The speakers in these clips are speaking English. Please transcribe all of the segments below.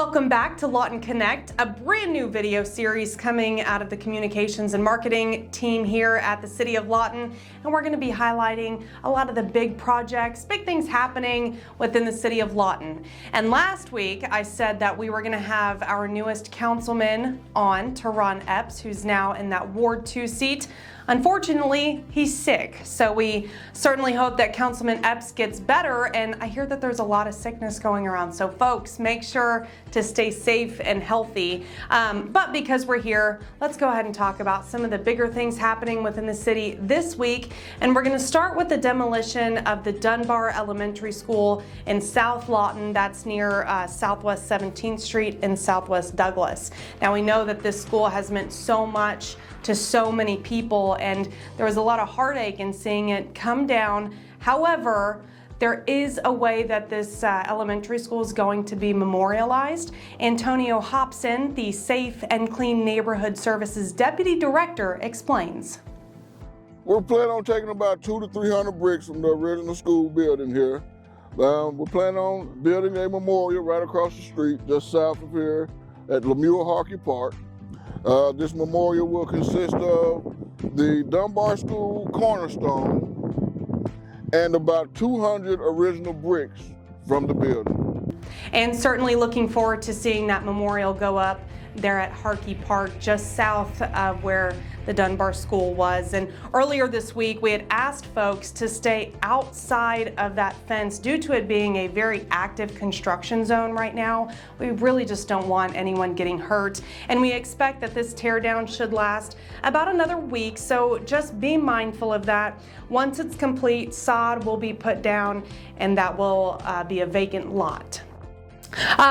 Welcome back to Lawton Connect, a brand new video series coming out of the communications and marketing team here at the City of Lawton. And we're going to be highlighting a lot of the big projects, big things happening within the City of Lawton. And last week I said that we were going to have our newest councilman on, Ron Epps, who's now in that Ward 2 seat. Unfortunately, he's sick, so we certainly hope that Councilman Epps gets better, and I hear that there's a lot of sickness going around, so folks, make sure to stay safe and healthy. But because we're here, let's go ahead and talk about some of the bigger things happening within the city this week, and we're going to start with the demolition of the Dunbar Elementary School in South Lawton. That's near Southwest 17th Street and Southwest Douglas. Now, we know that this school has meant so much to so many people, and there was a lot of heartache in seeing it come down. However, there is a way that this elementary school is going to be memorialized. Antonio Hobson, the Safe and Clean Neighborhood Services Deputy Director, explains. We're planning on taking about 200 to 300 bricks from the original school building here. We're planning on building a memorial right across the street, just south of here at Lemuel Harkey Park. This memorial will consist of the Dunbar School cornerstone and about 200 original bricks from the building. And certainly looking forward to seeing that memorial go up there at Harkey Park, just south of where the Dunbar School was. And earlier this week, we had asked folks to stay outside of that fence due to it being a very active construction zone right now. We really just don't want anyone getting hurt. And we expect that this teardown should last about another week, so just be mindful of that. Once it's complete, sod will be put down, and that will be a vacant lot.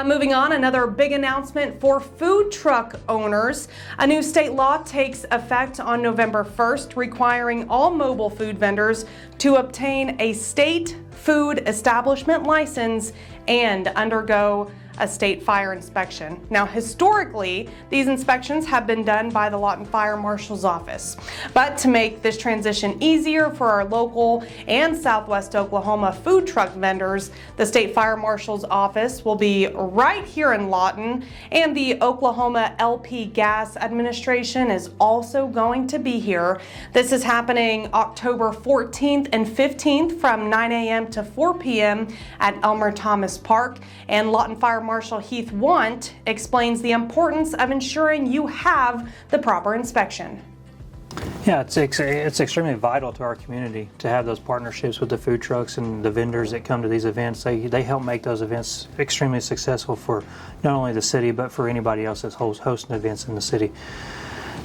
Moving on, another big announcement for food truck owners. A new state law takes effect on November 1st, requiring all mobile food vendors to obtain a state food establishment license and undergo a state fire inspection. Now, historically, these inspections have been done by the Lawton Fire Marshal's office. But to make this transition easier for our local and Southwest Oklahoma food truck vendors, the State Fire Marshal's office will be right here in Lawton, and the Oklahoma LP Gas Administration is also going to be here. This is happening October 14th and 15th from 9 a.m. to 4 p.m. at Elmer Thomas Park, and Lawton Fire Marshal Heath Want explains the importance of ensuring you have the proper inspection. Yeah, it's extremely vital to our community to have those partnerships with the food trucks and the vendors that come to these events. They help make those events extremely successful for not only the city, but for anybody else that's hosting events in the city.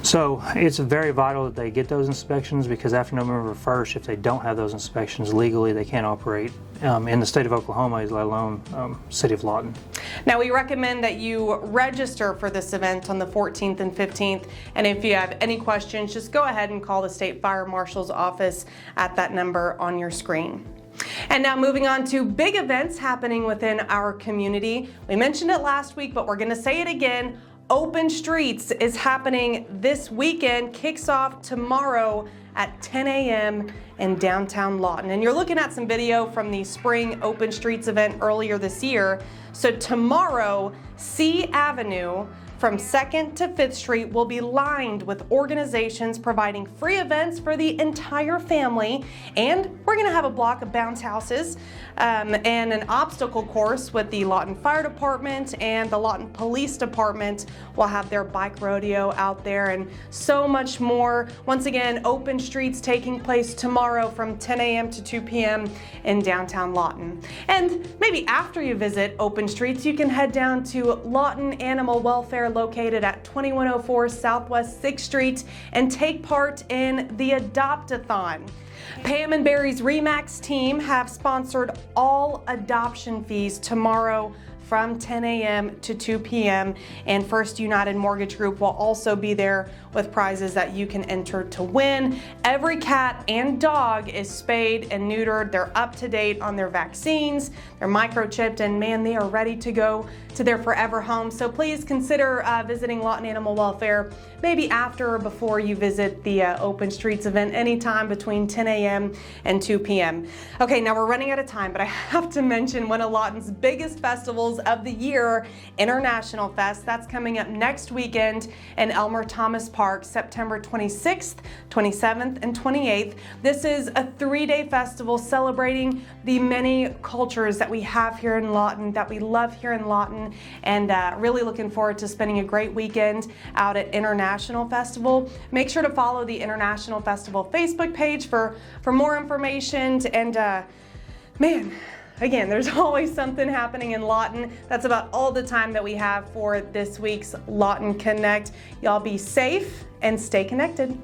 So it's very vital that they get those inspections, because after November 1st, if they don't have those inspections, legally they can't operate in the state of Oklahoma, let alone City of Lawton. Now, we recommend that you register for this event on the 14th and 15th, and if you have any questions, just go ahead and call the State Fire Marshal's office at that number on your screen. And now moving on to big events happening within our community. We mentioned it last week, but we're going to say it again. Open Streets is happening this weekend, kicks off tomorrow at 10 a.m. in downtown Lawton. And you're looking at some video from the spring Open Streets event earlier this year. So tomorrow, C Avenue from 2nd to 5th Street will be lined with organizations providing free events for the entire family. And we're gonna have a block of bounce houses and an obstacle course with the Lawton Fire Department, and the Lawton Police Department will have their bike rodeo out there, and so much more. Once again, Open Streets taking place tomorrow from 10 a.m. to 2 p.m. in downtown Lawton. And maybe after you visit Open Streets, you can head down to Lawton Animal Welfare, located at 2104 Southwest 6th Street, and take part in the Adoptathon. Pam and Barry's REMAX team have sponsored all adoption fees tomorrow from 10 a.m. to 2 p.m. and First United Mortgage Group will also be there with prizes that you can enter to win. Every cat and dog is spayed and neutered. They're up to date on their vaccines, they're microchipped, and man, they are ready to go to their forever home. So please consider visiting Lawton Animal Welfare maybe after or before you visit the Open Streets event, anytime between 10 a.m. and 2 p.m. Okay, now we're running out of time, but I have to mention one of Lawton's biggest festivals festivals of the year, International Fest. That's coming up next weekend in Elmer Thomas Park, September 26th, 27th, and 28th. This is a 3-day festival celebrating the many cultures that we have here in Lawton, that we love here in Lawton, and really looking forward to spending a great weekend out at International Festival. Make sure to follow the International Festival Facebook page for more information. And man, again, there's always something happening in Lawton. That's about all the time that we have for this week's Lawton Connect. Y'all be safe and stay connected.